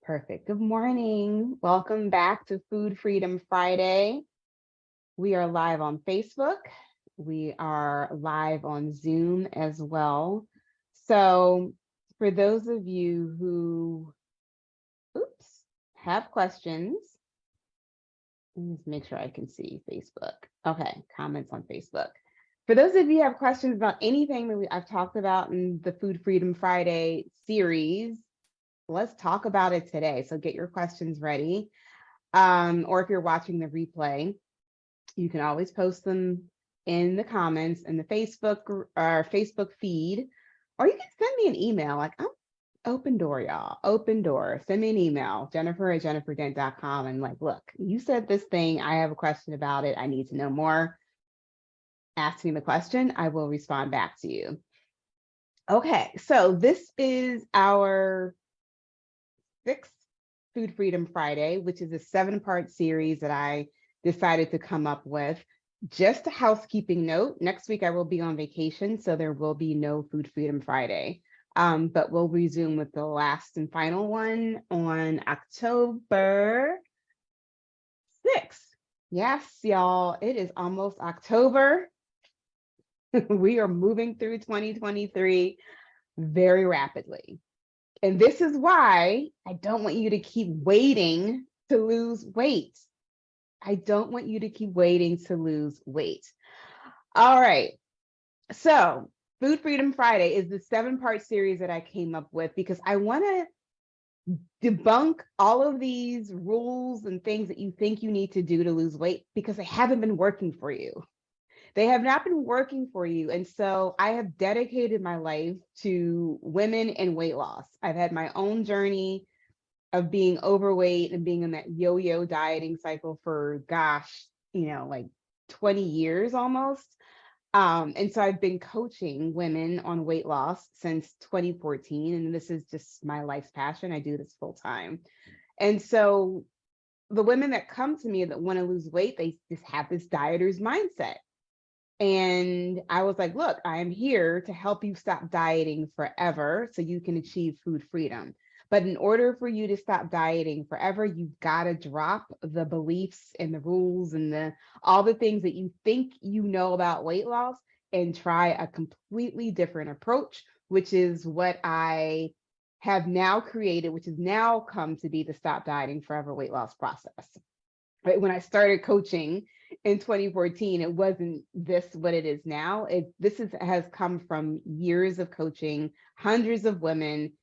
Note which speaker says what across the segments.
Speaker 1: Perfect. Good morning. Welcome back to Food Freedom Friday. We are live on Facebook. We are live on Zoom as well. So for those of you who, have questions, let me just make sure I can see Facebook. Okay, comments on Facebook. For those of you who have questions about anything that I've talked about in the Food Freedom Friday series, let's talk about it today. So get your questions ready. Or if you're watching the replay, you can always post them in the comments in the Facebook feed, or you can send me an email. Like, I'm open door, y'all. Open door. Send me an email, jennifer@jenniferdent.com, and like, look, you said this thing. I have a question about it. I need to know more. Ask me the question. I will respond back to you. Okay, so this is our 6th Food Freedom Friday, which is a 7-part series that I decided to come up with. Just a housekeeping note, next week I will be on vacation, so there will be no Food Freedom Friday, but we'll resume with the last and final one on October 6th. Yes, y'all, it is almost October. We are moving through 2023 very rapidly. And this is why I don't want you to keep waiting to lose weight. I don't want you to keep waiting to lose weight. All right. So Food Freedom Friday is the 7-part series that I came up with because I want to debunk all of these rules and things that you think you need to do to lose weight because they haven't been working for you. They have not been working for you. And so I have dedicated my life to women and weight loss. I've had my own journey of being overweight and being in that yo-yo dieting cycle for, gosh, like 20 years almost. And so I've been coaching women on weight loss since 2014. And this is just my life's passion. I do this full time. And so the women that come to me that want to lose weight, they just have this dieter's mindset. And I was like, look, I am here to help you stop dieting forever so you can achieve food freedom. But in order for you to stop dieting forever, you've got to drop the beliefs and the rules and all the things that you think you know about weight loss and try a completely different approach, which is what I have now created, which has now come to be the Stop Dieting Forever weight loss process. Right? When I started coaching in 2014, it wasn't this what it is now. Has come from years of coaching hundreds of women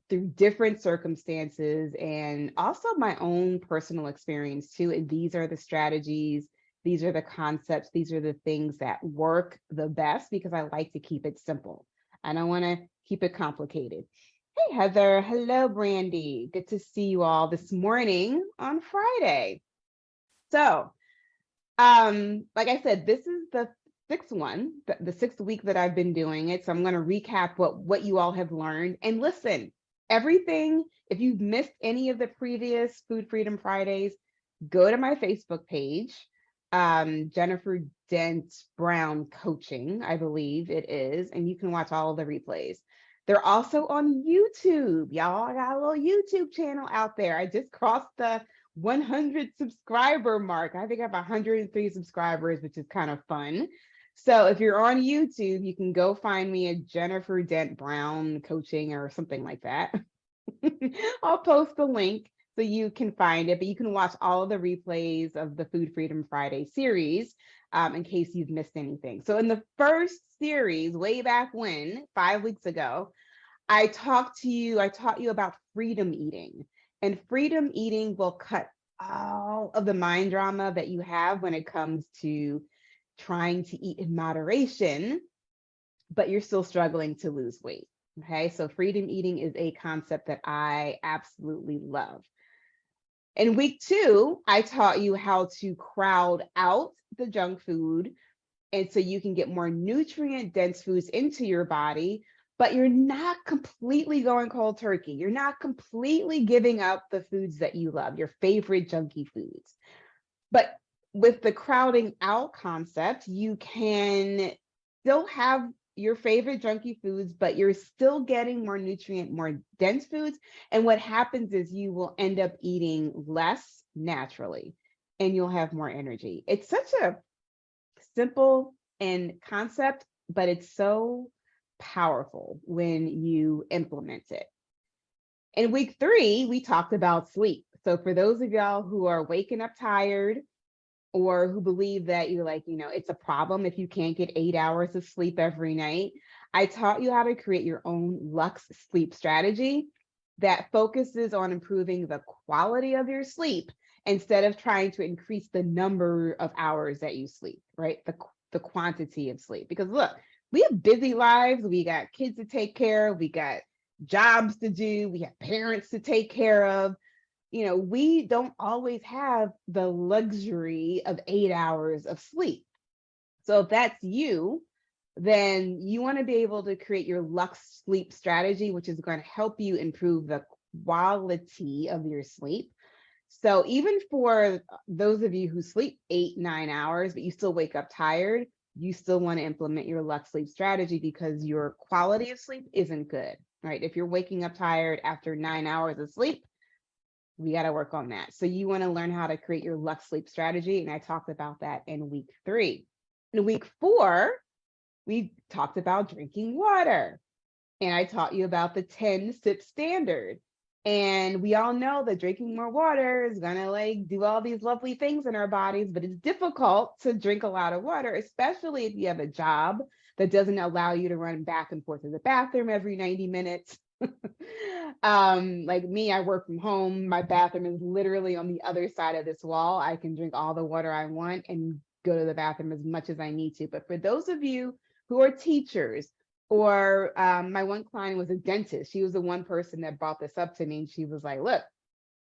Speaker 1: through different circumstances and also my own personal experience too. And these are the strategies, these are the concepts, these are the things that work the best because I like to keep it simple. I don't want to keep it complicated. Hey, Heather. Hello, Brandy. Good to see you all this morning on Friday. So, like I said, this is the 6th one, the 6th week that I've been doing it. So I'm going to recap what you all have learned. And listen, everything, if you've missed any of the previous Food Freedom Fridays, go to my Facebook page, Jennifer Dent Brown Coaching, I believe it is, and you can watch all of the replays. They're also on YouTube. Y'all, I got a little YouTube channel out there. I just crossed the 100 subscriber mark. I think I have 103 subscribers, which is kind of fun. So if you're on YouTube, you can go find me at Jennifer Dent Brown Coaching or something like that. I'll post the link so you can find it, but you can watch all of the replays of the Food Freedom Friday series in case you've missed anything. So in the first series, way back when, 5 weeks ago, I taught you about freedom eating. And freedom eating will cut all of the mind drama that you have when it comes to trying to eat in moderation, but you're still struggling to lose weight. Okay, so freedom eating is a concept that I absolutely love. In week 2, I taught you how to crowd out the junk food, and so you can get more nutrient-dense foods into your body, but you're not completely going cold turkey. You're not completely giving up the foods that you love, your favorite junky foods. But with the crowding out concept, you can still have your favorite junky foods, but you're still getting more nutrient, more dense foods. And what happens is you will end up eating less naturally and you'll have more energy. It's such a simple and concept, but it's so powerful when you implement it. In week 3, we talked about sleep. So for those of y'all who are waking up tired or who believe that you're like, it's a problem if you can't get 8 hours of sleep every night, I taught you how to create your own Lux sleep strategy that focuses on improving the quality of your sleep instead of trying to increase the number of hours that you sleep, right? The quantity of sleep. Because look, we have busy lives. We got kids to take care of. We got jobs to do. We have parents to take care of. We don't always have the luxury of 8 hours of sleep. So if that's you, then you want to be able to create your Lux sleep strategy, which is going to help you improve the quality of your sleep. So even for those of you who sleep 8-9 hours, but you still wake up tired, you still want to implement your Lux sleep strategy because your quality of sleep isn't good, right? If you're waking up tired after 9 hours of sleep, we got to work on that. So you want to learn how to create your Lux sleep strategy. And I talked about that in week 3. In week 4, we talked about drinking water. And I taught you about the 10-sip standard. And we all know that drinking more water is gonna do all these lovely things in our bodies, but it's difficult to drink a lot of water, especially if you have a job that doesn't allow you to run back and forth to the bathroom every 90 minutes. Like me, I work from home. My bathroom is literally on the other side of this wall. I can drink all the water I want and go to the bathroom as much as I need to. But for those of you who are teachers, or my one client was a dentist. She was the one person that brought this up to me. And she was like, look,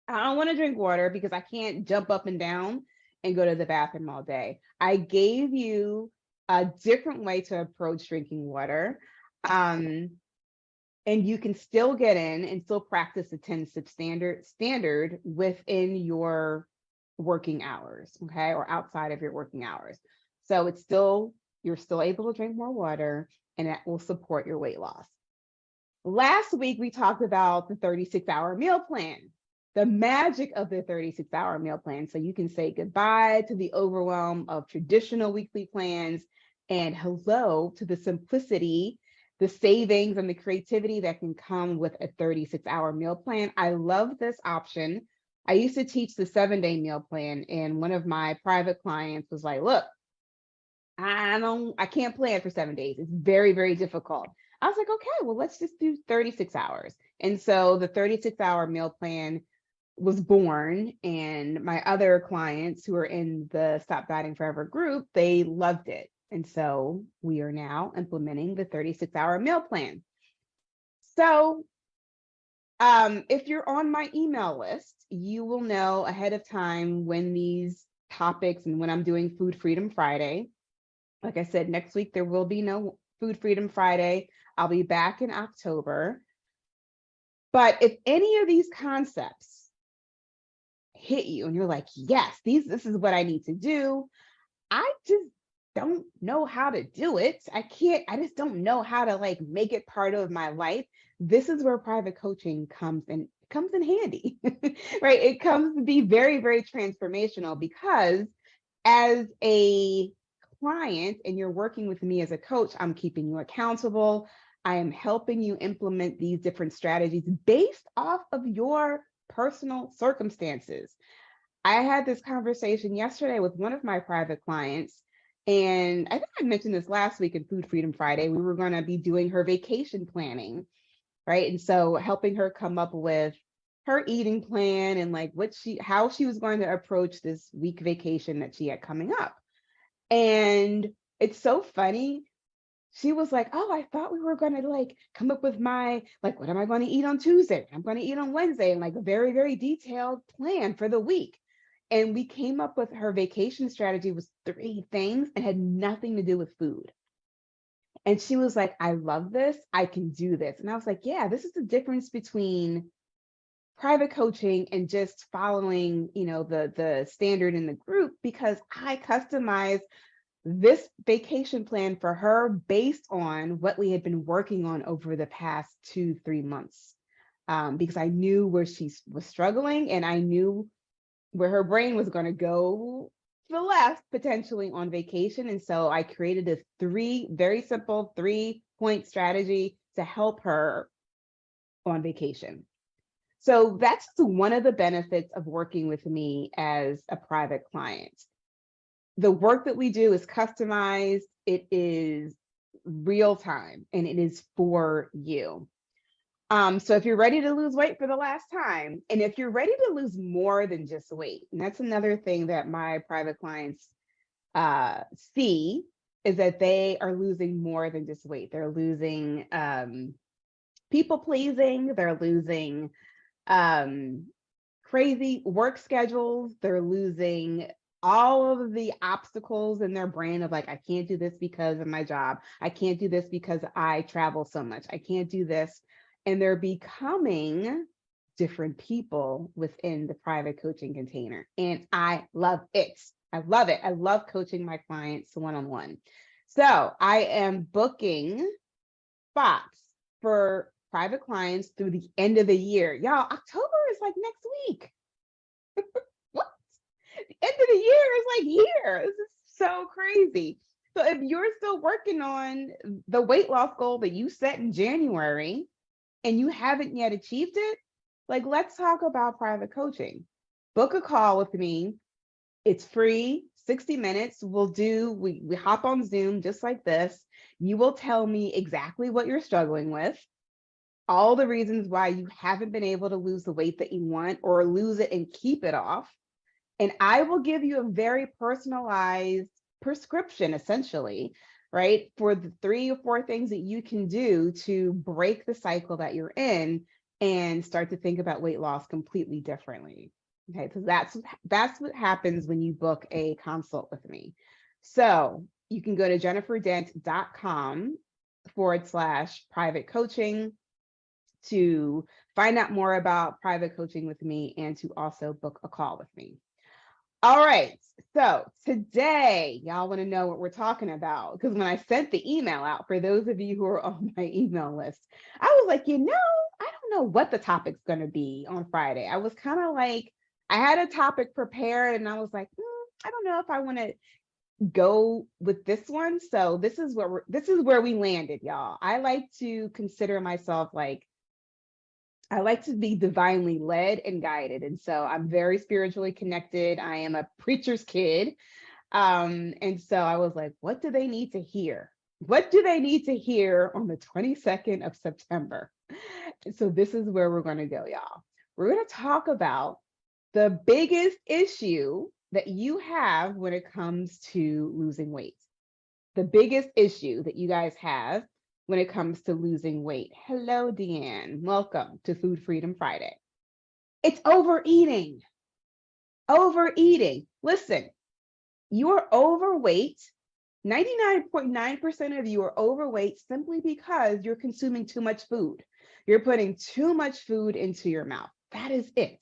Speaker 1: I don't want to drink water because I can't jump up and down and go to the bathroom all day. I gave you a different way to approach drinking water. And you can still get in and still practice the 10-sip standard within your working hours, okay, or outside of your working hours. So you're still able to drink more water, and that will support your weight loss. Last week, we talked about the 36-hour meal plan, the magic of the 36-hour meal plan. So you can say goodbye to the overwhelm of traditional weekly plans and hello to the simplicity, the savings, and the creativity that can come with a 36-hour meal plan. I love this option. I used to teach the 7-day meal plan, and one of my private clients was like, look, I can't plan for 7 days. It's very, very difficult. I was like, okay, well, let's just do 36 hours. And so the 36-hour meal plan was born, and my other clients who are in the Stop Dieting Forever group, they loved it. And so we are now implementing the 36-hour meal plan. So if you're on my email list, you will know ahead of time when these topics and when I'm doing Food Freedom Friday. Like I said, next week, there will be no Food Freedom Friday. I'll be back in October. But if any of these concepts hit you and you're like, yes, this is what I need to do, I just don't know how to do it. I just don't know how to make it part of my life. This is where private coaching comes in handy, right? It comes to be very, very transformational because as a client and you're working with me as a coach, I'm keeping you accountable. I am helping you implement these different strategies based off of your personal circumstances. I had this conversation yesterday with one of my private clients, and I think I mentioned this last week in Food Freedom Friday. We were going to be doing her vacation planning, right? And so helping her come up with her eating plan and how she was going to approach this week vacation that she had coming up. And it's so funny. She was like, oh, I thought we were going to come up with my, what am I going to eat on Tuesday? I'm going to eat on Wednesday, and a very, very detailed plan for the week. And we came up with her vacation strategy was 3 things and had nothing to do with food. And she was like, I love this. I can do this. And I was like, yeah, this is the difference between private coaching and just following, the standard in the group, because I customize this vacation plan for her based on what we had been working on over the past 2-3 months. Because I knew where she was struggling, and I knew where her brain was going to go to the left potentially on vacation. And so I created a very simple 3-point strategy to help her on vacation. So that's one of the benefits of working with me as a private client. The work that we do is customized, it is real time, and it is for you. So if you're ready to lose weight for the last time, and if you're ready to lose more than just weight, and that's another thing that my private clients see, is that they are losing more than just weight. They're losing people pleasing, they're losing crazy work schedules, they're losing all of the obstacles in their brain of like, I can't do this because of my job. I can't do this because I travel so much. I can't do this. And they're becoming different people within the private coaching container. And I love it. I love it. I love coaching my clients one-on-one. So I am booking spots for private clients through the end of the year. Y'all, October is like next week. What? The end of the year is like here. This is so crazy. So if you're still working on the weight loss goal that you set in January, and you haven't yet achieved it, like, let's talk about private coaching. Book a call with me. It's free, 60 minutes. We hop on Zoom just like this. You will tell me exactly what you're struggling with, all the reasons why you haven't been able to lose the weight that you want or lose it and keep it off. And I will give you a very personalized prescription, essentially, right, for the 3 or 4 things that you can do to break the cycle that you're in and start to think about weight loss completely differently. Okay, so that's what happens when you book a consult with me. So you can go to jenniferdent.com/private coaching to find out more about private coaching with me and to also book a call with me. All right, so today, y'all want to know what we're talking about, because when I sent the email out, for those of you who are on my email list, I was like, I don't know what the topic's going to be on Friday. I was kind of like, I had a topic prepared and I was like, I don't know if I want to go with this one. So this is where we landed, y'all. I like to consider myself like, I like to be divinely led and guided. And so I'm very spiritually connected. I am a preacher's kid. And so I was like, what do they need to hear? What do they need to hear on the 22nd of September? And so this is where we're going to go, y'all. We're going to talk about the biggest issue that you have when it comes to losing weight. The biggest issue that you guys have when it comes to losing weight. Hello, Deanne. Welcome to Food Freedom Friday. It's overeating. Overeating. Listen, you're overweight. 99.9% of you are overweight simply because you're consuming too much food. You're putting too much food into your mouth. That is it.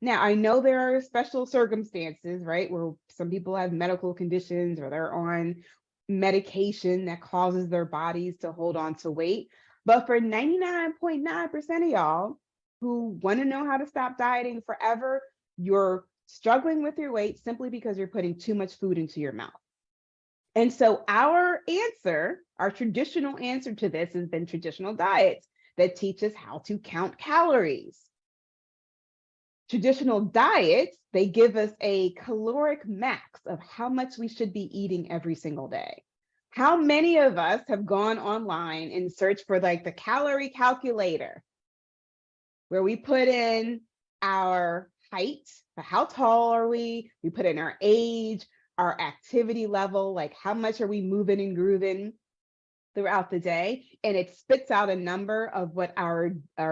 Speaker 1: Now, I know there are special circumstances, right, where some people have medical conditions or they're on medication that causes their bodies to hold on to weight. But for 99.9% of y'all who want to know how to stop dieting forever, you're struggling with your weight simply because you're putting too much food into your mouth. And so our traditional answer to this has been traditional diets that teach us how to count calories. Traditional diets, they give us a caloric max of how much we should be eating every single day. How many of us have gone online and searched for like the calorie calculator, where we put in our height, how tall are we put in our age, our activity level, like how much are we moving and grooving throughout the day, and it spits out a number of what our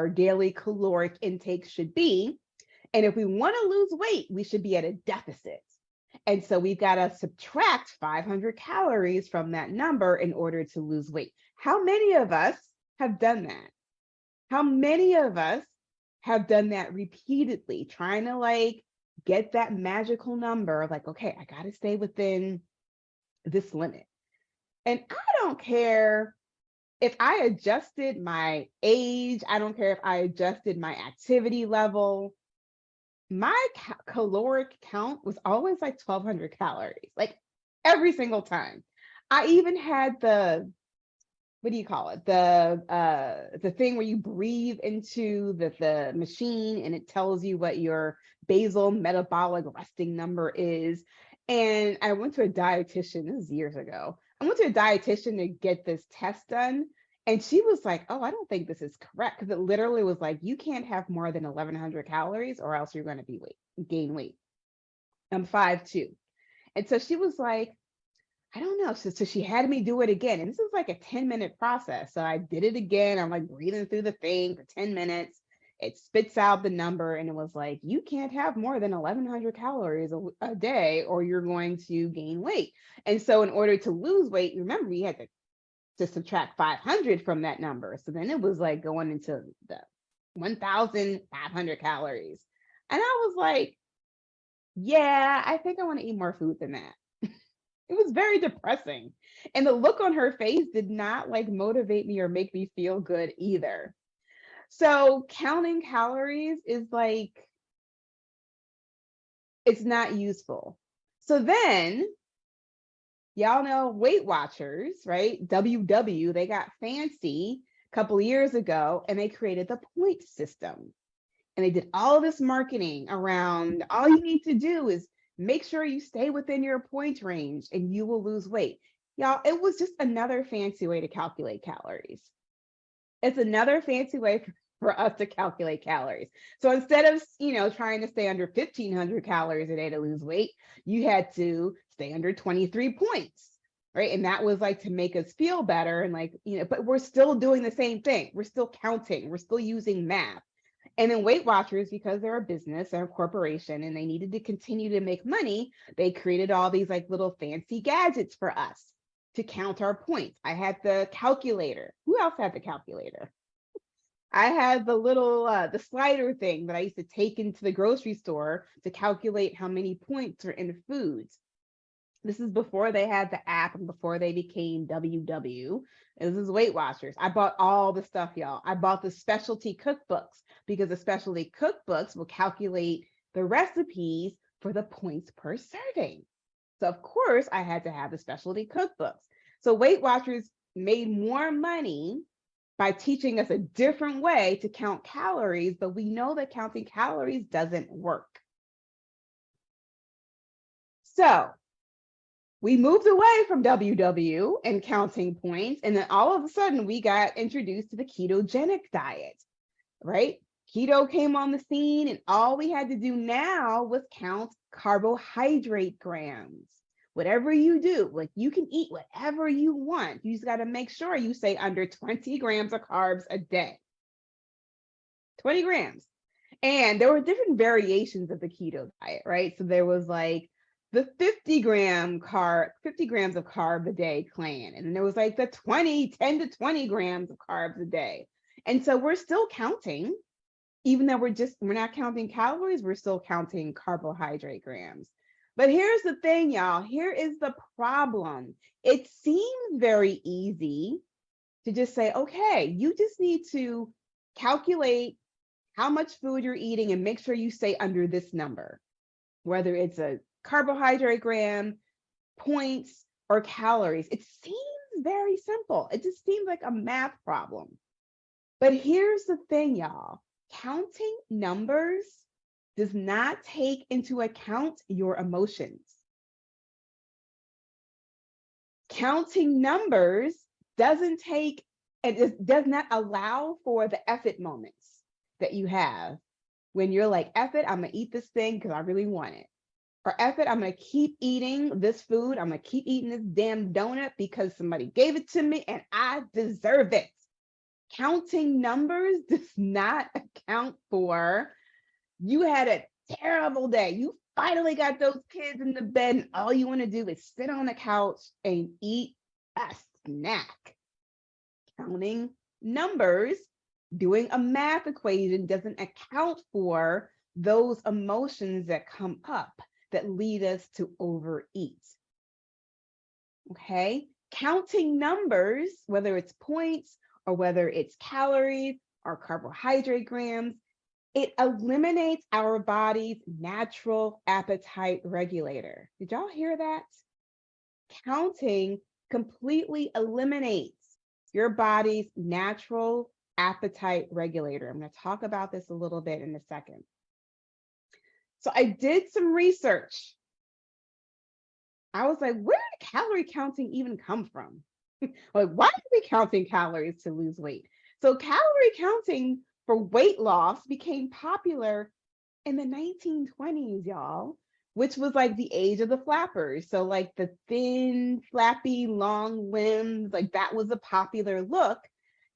Speaker 1: daily caloric intake should be. And if we want to lose weight, we should be at a deficit. And so we've got to subtract 500 calories from that number in order to lose weight. How many of us have done that? How many of us have done that repeatedly, trying to like get that magical number of like, okay, I got to stay within this limit. And I don't care if I adjusted my age, I don't care if I adjusted my activity level, my caloric count was always like 1,200 calories, like every single time. I even had the, what do you call it? The thing where you breathe into the machine and it tells you what your basal metabolic resting number is. And I went to a dietitian, this is years ago. I went to a dietitian to get this test done. And she was like, oh, I don't think this is correct. Because it literally was like, you can't have more than 1,100 calories or else you're going to be gain weight. I'm 5'2". And so she was like, I don't know. So she had me do it again. And this is like a 10-minute process. So I did it again. I'm like breathing through the thing for 10 minutes. It spits out the number and it was like, you can't have more than 1,100 calories a day or you're going to gain weight. And so in order to lose weight, remember, you had to subtract 500 from that number. So then it was like going into the 1,500 calories. And I was like, yeah, I think I want to eat more food than that. It was very depressing. And the look on her face did not like motivate me or make me feel good either. So counting calories is like, it's not useful. So then, y'all know Weight Watchers, right? WW, they got fancy a couple of years ago and they created the point system. And they did all this marketing around all you need to do is make sure you stay within your point range and you will lose weight. Y'all, it was just another fancy way to calculate calories. It's another fancy way for us to calculate calories. So instead of, trying to stay under 1,500 calories a day to lose weight, you had to stay under 23 points, right? And that was like to make us feel better and like, but we're still doing the same thing. We're still counting. We're still using math. And then Weight Watchers, because they're a business, they're a corporation, and they needed to continue to make money, they created all these like little fancy gadgets for us to count our points. I had the calculator. Who else had the calculator? I had the little, the slider thing that I used to take into the grocery store to calculate how many points are in foods. This is before they had the app and before they became WW. This is Weight Watchers. I bought all the stuff, y'all. I bought the specialty cookbooks because the specialty cookbooks will calculate the recipes for the points per serving. So of course I had to have the specialty cookbooks. So Weight Watchers made more money by teaching us a different way to count calories, but we know that counting calories doesn't work. So we moved away from WW and counting points, and then all of a sudden we got introduced to the ketogenic diet, right? Keto came on the scene, and all we had to do now was count carbohydrate grams. Whatever you do, like you can eat whatever you want. You just got to make sure you say under 20 grams of carbs a day. 20 grams. And there were different variations of the keto diet, right? So there was like the 50 grams of carb a day clan. And then there was like the 10 to 20 grams of carbs a day. And so we're still counting, even though we're not counting calories, we're still counting carbohydrate grams. But here's the thing, y'all. Here is the problem. It seems very easy to just say, okay, you just need to calculate how much food you're eating and make sure you stay under this number, whether it's a carbohydrate gram, points, or calories. It seems very simple. It just seems like a math problem. But here's the thing, y'all. Counting numbers does not take into account your emotions. Counting numbers does not allow for the effort moments that you have when you're like, F it, I'm gonna eat this thing because I really want it. Or F it, I'm gonna keep eating this food. I'm gonna keep eating this damn donut because somebody gave it to me and I deserve it. Counting numbers does not account for you had a terrible day. You finally got those kids in the bed and all you want to do is sit on the couch and eat a snack. Counting numbers, doing a math equation doesn't account for those emotions that come up that lead us to overeat. okay? Counting numbers, whether it's points or whether it's calories or carbohydrate grams, it eliminates our body's natural appetite regulator. Did y'all hear that? Counting completely eliminates your body's natural appetite regulator. I'm going to talk about this a little bit in a second. So I did some research. I was like, where did calorie counting even come from? Like, why are we counting calories to lose weight? So calorie counting for weight loss became popular in the 1920s, y'all, which was like the age of the flappers. So like the thin, flappy, long limbs, like that was a popular look.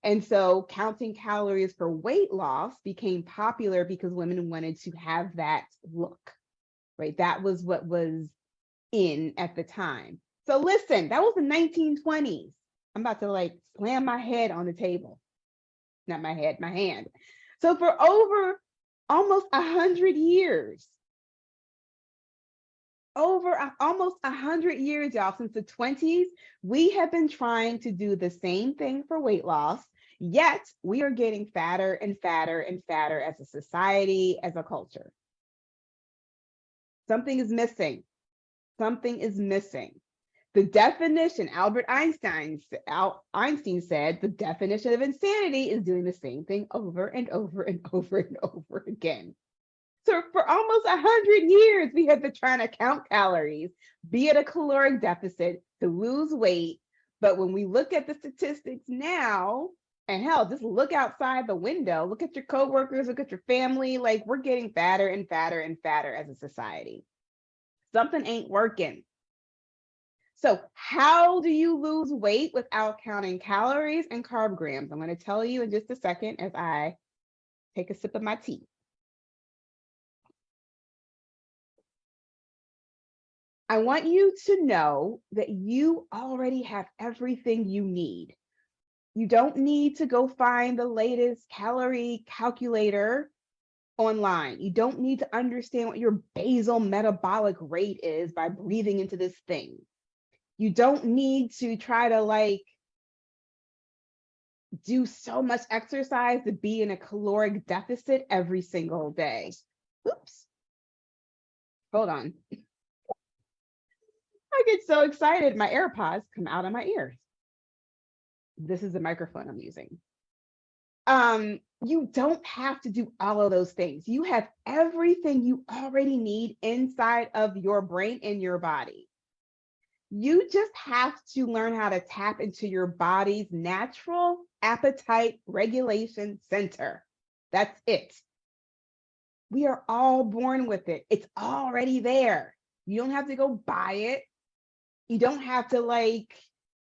Speaker 1: And so counting calories for weight loss became popular because women wanted to have that look, right? That was what was in at the time. So listen, that was the 1920s. I'm about to like slam my head on the table. Not my head, my hand. So for over almost 100 years, almost 100 years, y'all, since the 20s, we have been trying to do the same thing for weight loss, yet we are getting fatter and fatter and fatter as a society, as a culture. Something is missing. Something is missing. The definition, Albert Einstein said, the definition of insanity is doing the same thing over and over and over and over again. So for almost 100 years, we have been trying to count calories, be at a caloric deficit to lose weight. But when we look at the statistics now, and hell, just look outside the window, look at your coworkers, look at your family, like we're getting fatter and fatter and fatter as a society. Something ain't working. So how do you lose weight without counting calories and carb grams? I'm going to tell you in just a second as I take a sip of my tea. I want you to know that you already have everything you need. You don't need to go find the latest calorie calculator online. You don't need to understand what your basal metabolic rate is by breathing into this thing. You don't need to try to like do so much exercise to be in a caloric deficit every single day. Oops. Hold on. I get so excited, my AirPods come out of my ears. This is the microphone I'm using. You don't have to do all of those things. You have everything you already need inside of your brain and your body. You just have to learn how to tap into your body's natural appetite regulation center. That's it. We are all born with it. It's already there. You don't have to go buy it. You don't have to like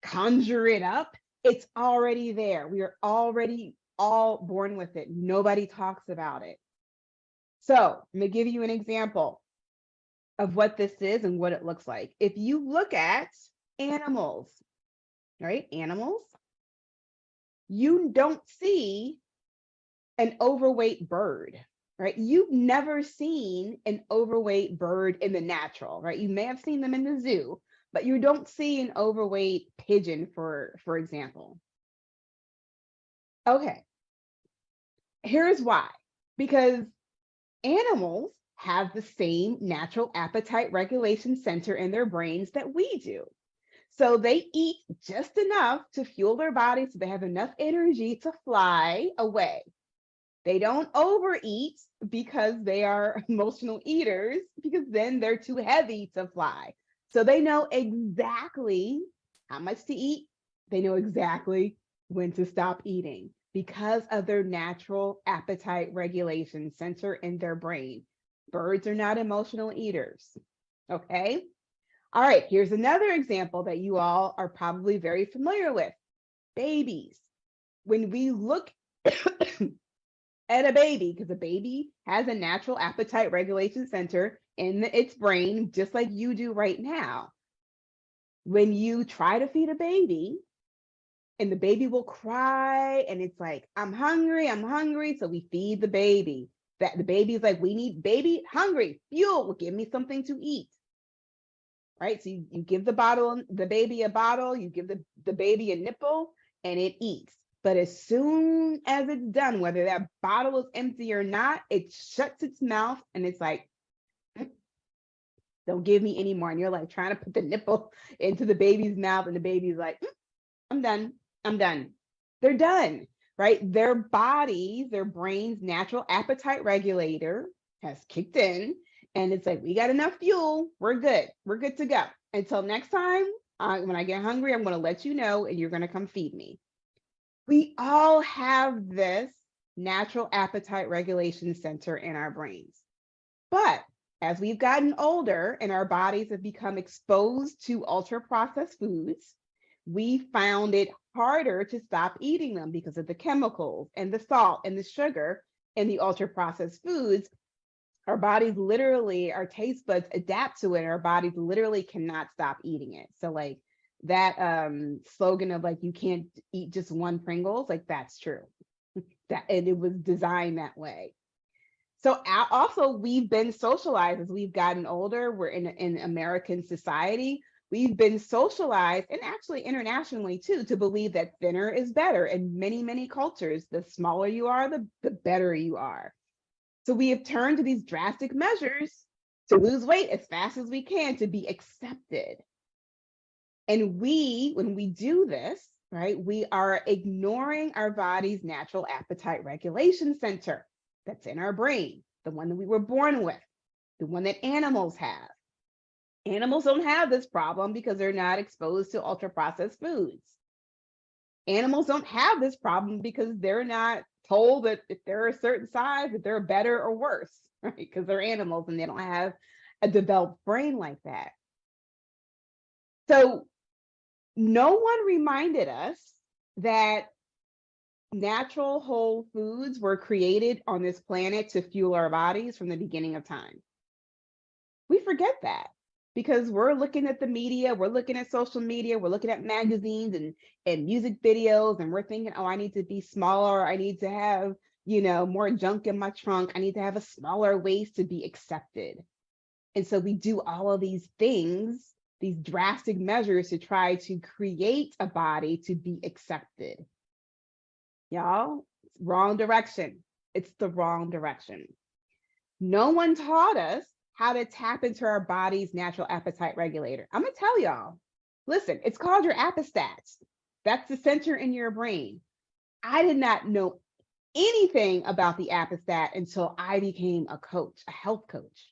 Speaker 1: conjure it up. It's already there. We are already all born with it. Nobody talks about it. So I'm going to give you an example of what this is and what it looks like. If you look at animals, right? Animals, you don't see an overweight bird, right? You've never seen an overweight bird in the natural, right? You may have seen them in the zoo, but you don't see an overweight pigeon, for example. Okay, here's why. Because animals have the same natural appetite regulation center in their brains that we do. So they eat just enough to fuel their bodies so they have enough energy to fly away. They don't overeat because they are emotional eaters, because then they're too heavy to fly. So they know exactly how much to eat. They know exactly when to stop eating because of their natural appetite regulation center in their brain. Birds are not emotional eaters. Okay. All right. Here's another example that you all are probably very familiar with. Babies. When we look at a baby, because a baby has a natural appetite regulation center in its brain, just like you do right now. When you try to feed a baby, and the baby will cry, and it's like, I'm hungry, I'm hungry. So we feed the baby. That the baby's like, we need baby hungry, fuel, give me something to eat. right? So you give the baby a bottle, you give the baby a nipple, and it eats. But as soon as it's done, whether that bottle is empty or not, it shuts its mouth and it's like, don't give me any more. And you're like trying to put the nipple into the baby's mouth, and the baby's like, I'm done. I'm done. They're done, right? Their bodies, their brain's natural appetite regulator has kicked in, and it's like, we got enough fuel. We're good. We're good to go. Until next time, when I get hungry, I'm going to let you know, and you're going to come feed me. We all have this natural appetite regulation center in our brains. But as we've gotten older and our bodies have become exposed to ultra processed foods, we found it harder to stop eating them because of the chemicals and the salt and the sugar and the ultra processed foods. Our bodies literally, our taste buds adapt to it, and our bodies literally cannot stop eating it. So like that slogan of like, you can't eat just one Pringles, like that's true. And it was designed that way. So also we've been socialized as we've gotten older. We're in American society. We've been socialized, and actually internationally too, to believe that thinner is better. In many, many cultures, the smaller you are, the better you are. So we have turned to these drastic measures to lose weight as fast as we can, to be accepted. And when we do this, right, we are ignoring our body's natural appetite regulation center that's in our brain, the one that we were born with, the one that animals have. Animals don't have this problem because they're not exposed to ultra processed foods. Animals don't have this problem because they're not told that if they're a certain size, that they're better or worse, right? Because they're animals and they don't have a developed brain like that. So no one reminded us that natural whole foods were created on this planet to fuel our bodies from the beginning of time. We forget that because we're looking at the media, we're looking at social media, we're looking at magazines and music videos, and we're thinking, oh, I need to be smaller, I need to have, more junk in my trunk, I need to have a smaller waist to be accepted. And so we do all of these things, these drastic measures to try to create a body to be accepted. Y'all, wrong direction. It's the wrong direction. No one taught us how to tap into our body's natural appetite regulator. I'm gonna tell y'all, listen, it's called your appestats. That's the center in your brain. I did not know anything about the appestat until I became a coach, a health coach.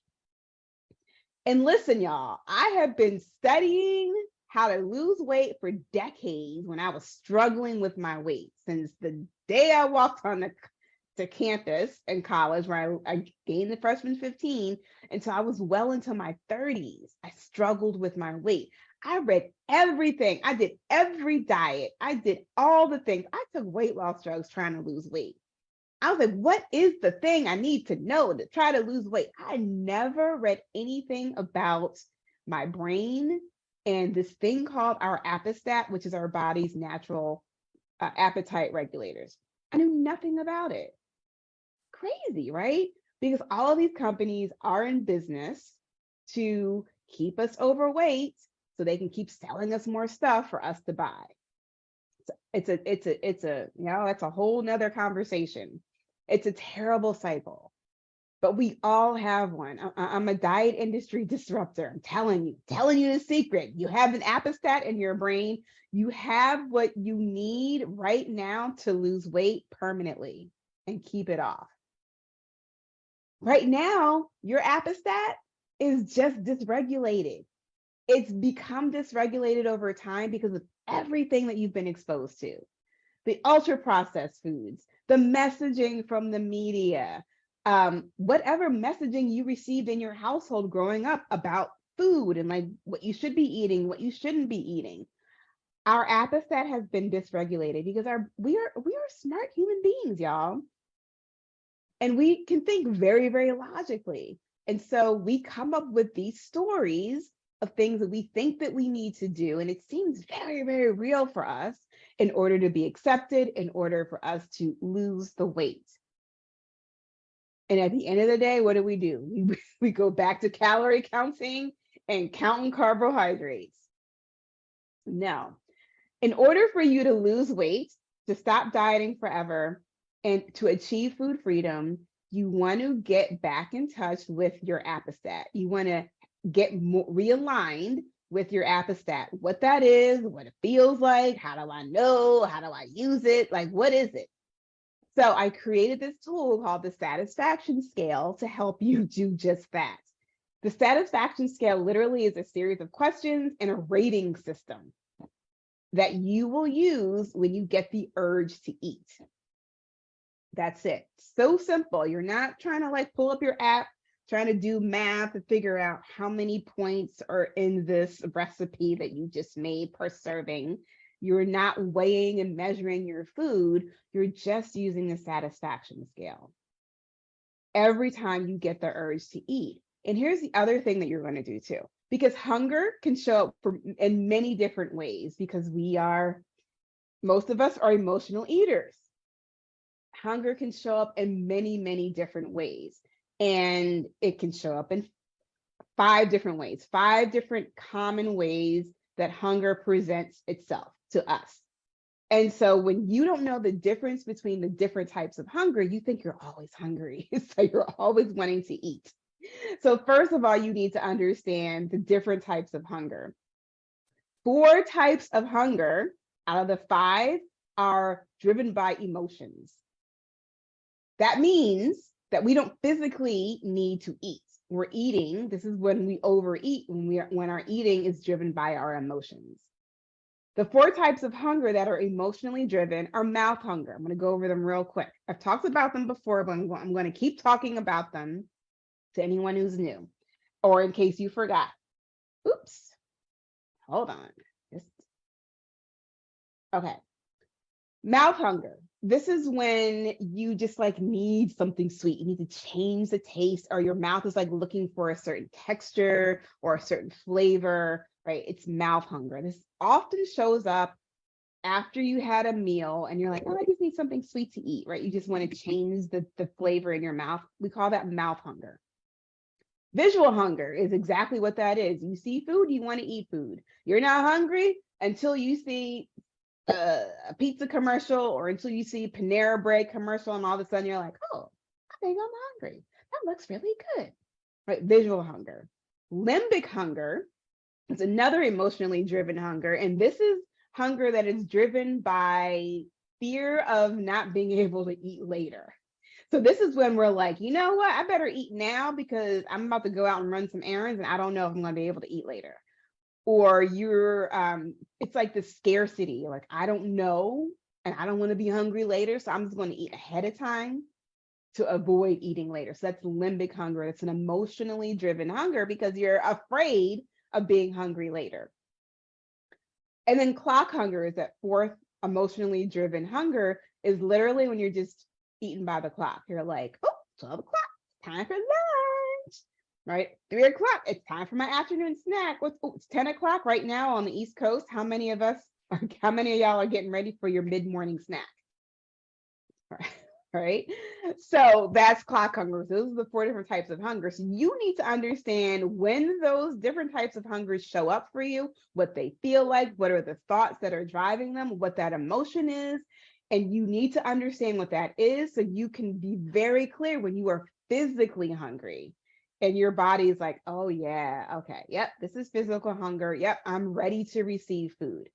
Speaker 1: And listen, y'all, I have been studying how to lose weight for decades when I was struggling with my weight, since the day I walked on to campus in college, where I gained the freshman 15 until I was well into my 30s. I struggled with my weight. I read everything. I did every diet. I did all the things. I took weight loss drugs trying to lose weight. I was like, what is the thing I need to know to try to lose weight? I never read anything about my brain and this thing called our appestat, which is our body's natural appetite regulators. I knew nothing about it. Crazy, right? Because all of these companies are in business to keep us overweight so they can keep selling us more stuff for us to buy. It's a that's a whole nother conversation. It's a terrible cycle, but we all have one. I'm a diet industry disruptor. I'm telling you the secret. You have an appestat in your brain. You have what you need right now to lose weight permanently and keep it off. Right now, your appestat is just dysregulated. It's become dysregulated over time because of everything that you've been exposed to. The ultra processed foods, the messaging from the media, whatever messaging you received in your household growing up about food and like what you should be eating, what you shouldn't be eating. Our appetite has been dysregulated because we are smart human beings, y'all. And we can think very, very logically. And so we come up with these stories of things that we think that we need to do. And it seems very, very real for us in order to be accepted, in order for us to lose the weight. And at the end of the day, what do? We go back to calorie counting and counting carbohydrates. No. In order for you to lose weight, to stop dieting forever, and to achieve food freedom, you want to get back in touch with your appestat. You want to get realigned with your appestat. What that is, what it feels like, how do I know, how do I use it, like what is it? So I created this tool called the satisfaction scale to help you do just that. The satisfaction scale literally is a series of questions and a rating system that you will use when you get the urge to eat. That's it. So simple. You're not trying to like pull up your app, trying to do math to figure out how many points are in this recipe that you just made per serving. You're not weighing and measuring your food. You're just using the satisfaction scale every time you get the urge to eat. And here's the other thing that you're going to do too, because hunger can show up in many different ways, because most of us are emotional eaters. Hunger can show up in many, many different ways. And it can show up in 5 different ways, 5 different common ways that hunger presents itself to us. And so when you don't know the difference between the different types of hunger, you think you're always hungry. So you're always wanting to eat. So first of all, you need to understand the different types of hunger. 4 types of hunger out of the 5 are driven by emotions. That means that we don't physically need to eat. We're eating. This is when we overeat, when our eating is driven by our emotions. The 4 types of hunger that are emotionally driven are mouth hunger. I'm going to go over them real quick. I've talked about them before, but I'm going to keep talking about them to anyone who's new, or in case you forgot. Oops, hold on. Okay. Mouth hunger. This is when you just like need something sweet. You need to change the taste, or your mouth is like looking for a certain texture or a certain flavor, right? It's mouth hunger. This often shows up after you had a meal and you're like, oh, I just need something sweet to eat, right? You just want to change the flavor in your mouth. We call that mouth hunger. Visual hunger is exactly what that is. You see food, you want to eat food. You're not hungry until you see a pizza commercial, or until you see Panera Bread commercial, and all of a sudden you're like, oh, I think I'm hungry. That looks really good. Right? Visual hunger. Limbic hunger is another emotionally driven hunger, and this is hunger that is driven by fear of not being able to eat later. So this is when we're like, you know what? I better eat now because I'm about to go out and run some errands and I don't know if I'm going to be able to eat later. Or it's like the scarcity, like I don't know and I don't want to be hungry later, so I'm just going to eat ahead of time to avoid eating later. So that's limbic hunger. It's an emotionally driven hunger because you're afraid of being hungry later. And then clock hunger is that 4th emotionally driven hunger, is literally when you're just eating by the clock. You're like, oh, 12 o'clock, time for lunch. Right? 3 o'clock, it's time for my afternoon snack. It's 10 o'clock right now on the East Coast. How many of y'all are getting ready for your mid-morning snack? Right? So that's clock hunger. Those are the 4 different types of hunger. So you need to understand when those different types of hungers show up for you, what they feel like, what are the thoughts that are driving them, what that emotion is. And you need to understand what that is so you can be very clear when you are physically hungry. And your body is like, oh yeah, okay, yep, this is physical hunger. Yep, I'm ready to receive food.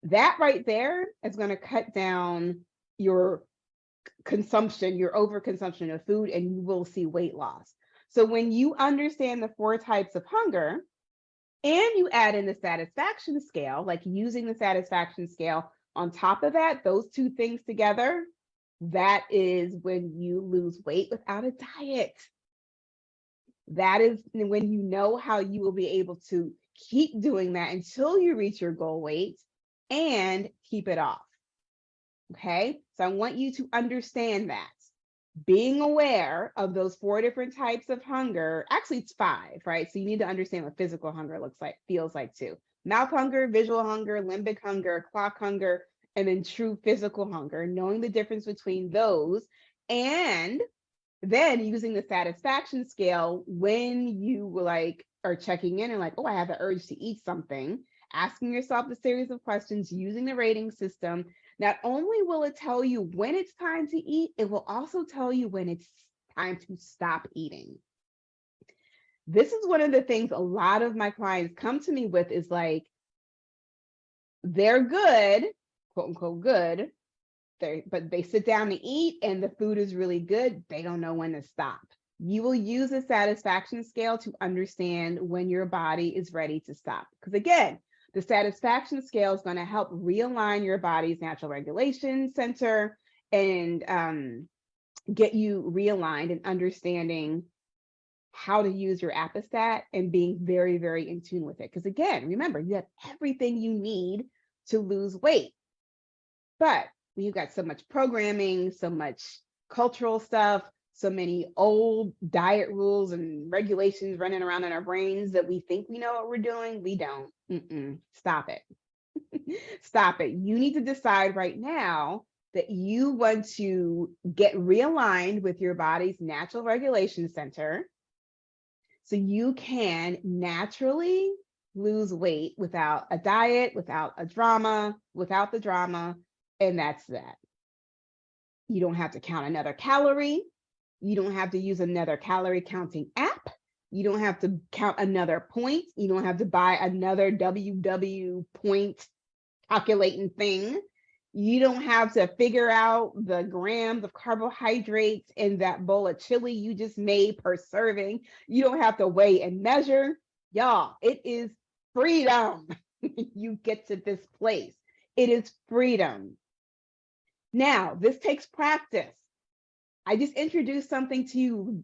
Speaker 1: That right there is going to cut down your consumption, your overconsumption of food, and you will see weight loss. So when you understand the 4 types of hunger and you add in the satisfaction scale, like using the satisfaction scale on top of that, those 2 things together, that is when you lose weight without a diet. That is when you know how you will be able to keep doing that until you reach your goal weight and keep it off. Okay, so I want you to understand that. Being aware of those 4 different types of hunger, actually it's 5, right? So you need to understand what physical hunger looks like, feels like too. Mouth hunger, visual hunger, limbic hunger, clock hunger, and then true physical hunger, knowing the difference between those, and then using the satisfaction scale when you like are checking in and like, oh, I have the urge to eat something, asking yourself a series of questions using the rating system, not only will it tell you when it's time to eat, it will also tell you when it's time to stop eating. This is one of the things a lot of my clients come to me with is like, they're good, quote unquote good, but they sit down to eat and the food is really good. They don't know when to stop. You will use a satisfaction scale to understand when your body is ready to stop. Because again, the satisfaction scale is going to help realign your body's natural regulation center and get you realigned and understanding how to use your appestat and being very, very in tune with it. Because again, remember, you have everything you need to lose weight. But when you've got so much programming, so much cultural stuff, so many old diet rules and regulations running around in our brains that we think we know what we're doing, we don't. Stop it. Stop it. You need to decide right now that you want to get realigned with your body's natural regulation center so you can naturally lose weight without a diet, without the drama, and that's that. You don't have to count another calorie. You don't have to use another calorie counting app. You don't have to count another point. You don't have to buy another WW point calculating thing. You don't have to figure out the grams of carbohydrates in that bowl of chili you just made per serving. You don't have to weigh and measure. Y'all, it is freedom. You get to this place. It is freedom. Now, this takes practice. I just introduced something to you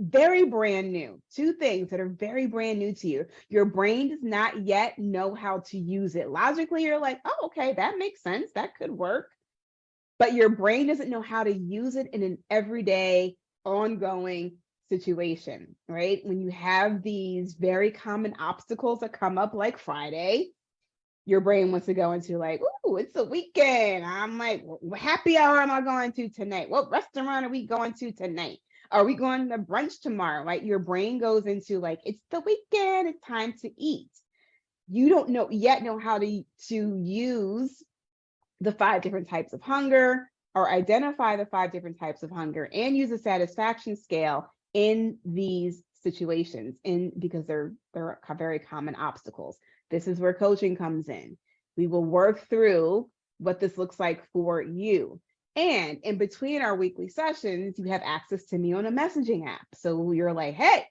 Speaker 1: very brand new. Two things that are very brand new to you. Your brain does not yet know how to use it. Logically, you're like, oh, okay, that makes sense. That could work. But your brain doesn't know how to use it in an everyday, ongoing situation, right? When you have these very common obstacles that come up like Friday, your brain wants to go into like, ooh, it's a weekend. I'm like, what happy hour am I going to tonight? What restaurant are we going to tonight? Are we going to brunch tomorrow? Right? Your brain goes into like, it's the weekend, it's time to eat. You don't know how to use the 5 different types of hunger or identify the 5 different types of hunger and use a satisfaction scale in these situations because they're very common obstacles. This is where coaching comes in. We will work through what this looks like for you. And in between our weekly sessions, you have access to me on a messaging app. So you're like, hey,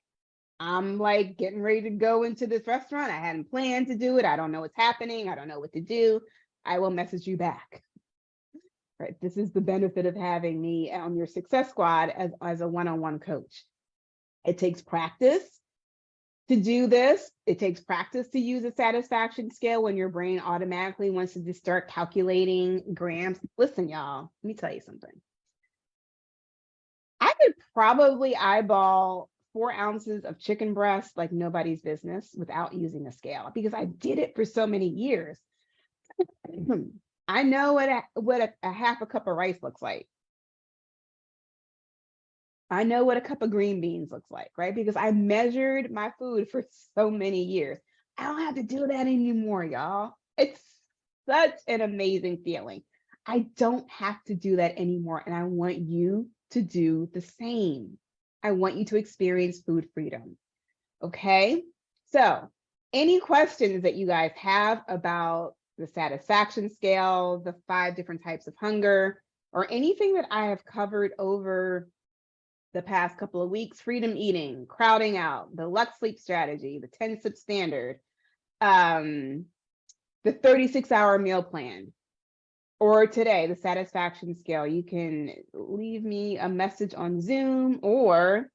Speaker 1: I'm like getting ready to go into this restaurant. I hadn't planned to do it. I don't know what's happening. I don't know what to do. I will message you back. Right. This is the benefit of having me on your success squad as a one-on-one coach. It takes practice to do this. It takes practice to use a satisfaction scale when your brain automatically wants to just start calculating grams. Listen, y'all, let me tell you something. I could probably eyeball 4 ounces of chicken breast like nobody's business without using a scale because I did it for so many years. I know what a half a cup of rice looks like. I know what a cup of green beans looks like, right? Because I measured my food for so many years. I don't have to do that anymore, y'all. It's such an amazing feeling. I don't have to do that anymore. And I want you to do the same. I want you to experience food freedom. Okay. So any questions that you guys have about the satisfaction scale, the 5 different types of hunger, or anything that I have covered over the past couple of weeks, freedom eating, crowding out, the Lux sleep strategy, the 10-sip standard, the 36-hour meal plan, or today, the satisfaction scale, you can leave me a message on Zoom or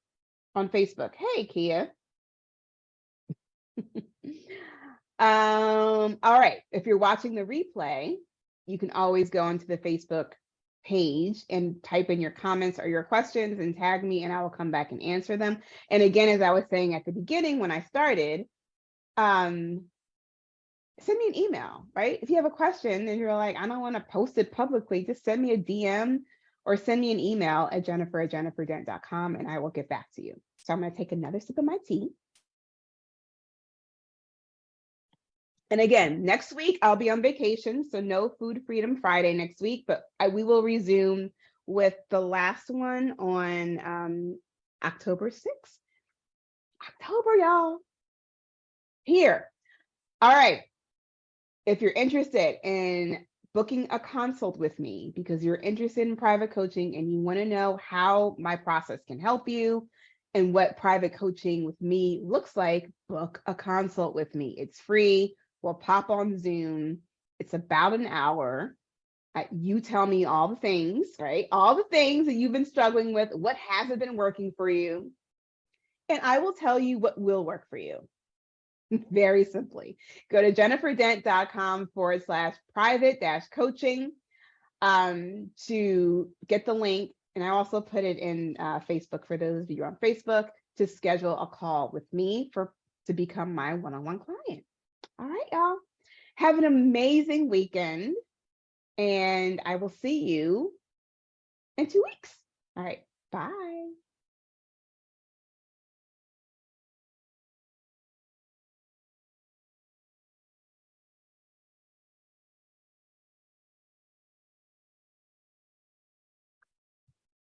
Speaker 1: on Facebook. Hey, Kia. All right, if you're watching the replay, you can always go into the Facebook page and type in your comments or your questions and tag me and I will come back and answer them. And again, as I was saying at the beginning when I started, send me an email, right? If you have a question and you're like, I don't want to post it publicly, just send me a DM or send me an email at jennifer@jenniferdent.com and I will get back to you. So I'm going to take another sip of my tea. And again, next week I'll be on vacation, so no Food Freedom Friday next week, but we will resume with the last one on October 6th. October, y'all. Here. All right. If you're interested in booking a consult with me because you're interested in private coaching and you want to know how my process can help you and what private coaching with me looks like, book a consult with me. It's free. We'll pop on Zoom. It's about an hour. You tell me all the things, right? All the things that you've been struggling with, what hasn't been working for you. And I will tell you what will work for you. Very simply. Go to jenniferdent.com/private-coaching to get the link. And I also put it in Facebook for those of you on Facebook to schedule a call with me to become my one-on-one client. All right, y'all. Have an amazing weekend. And I will see you in 2 weeks. All right. Bye.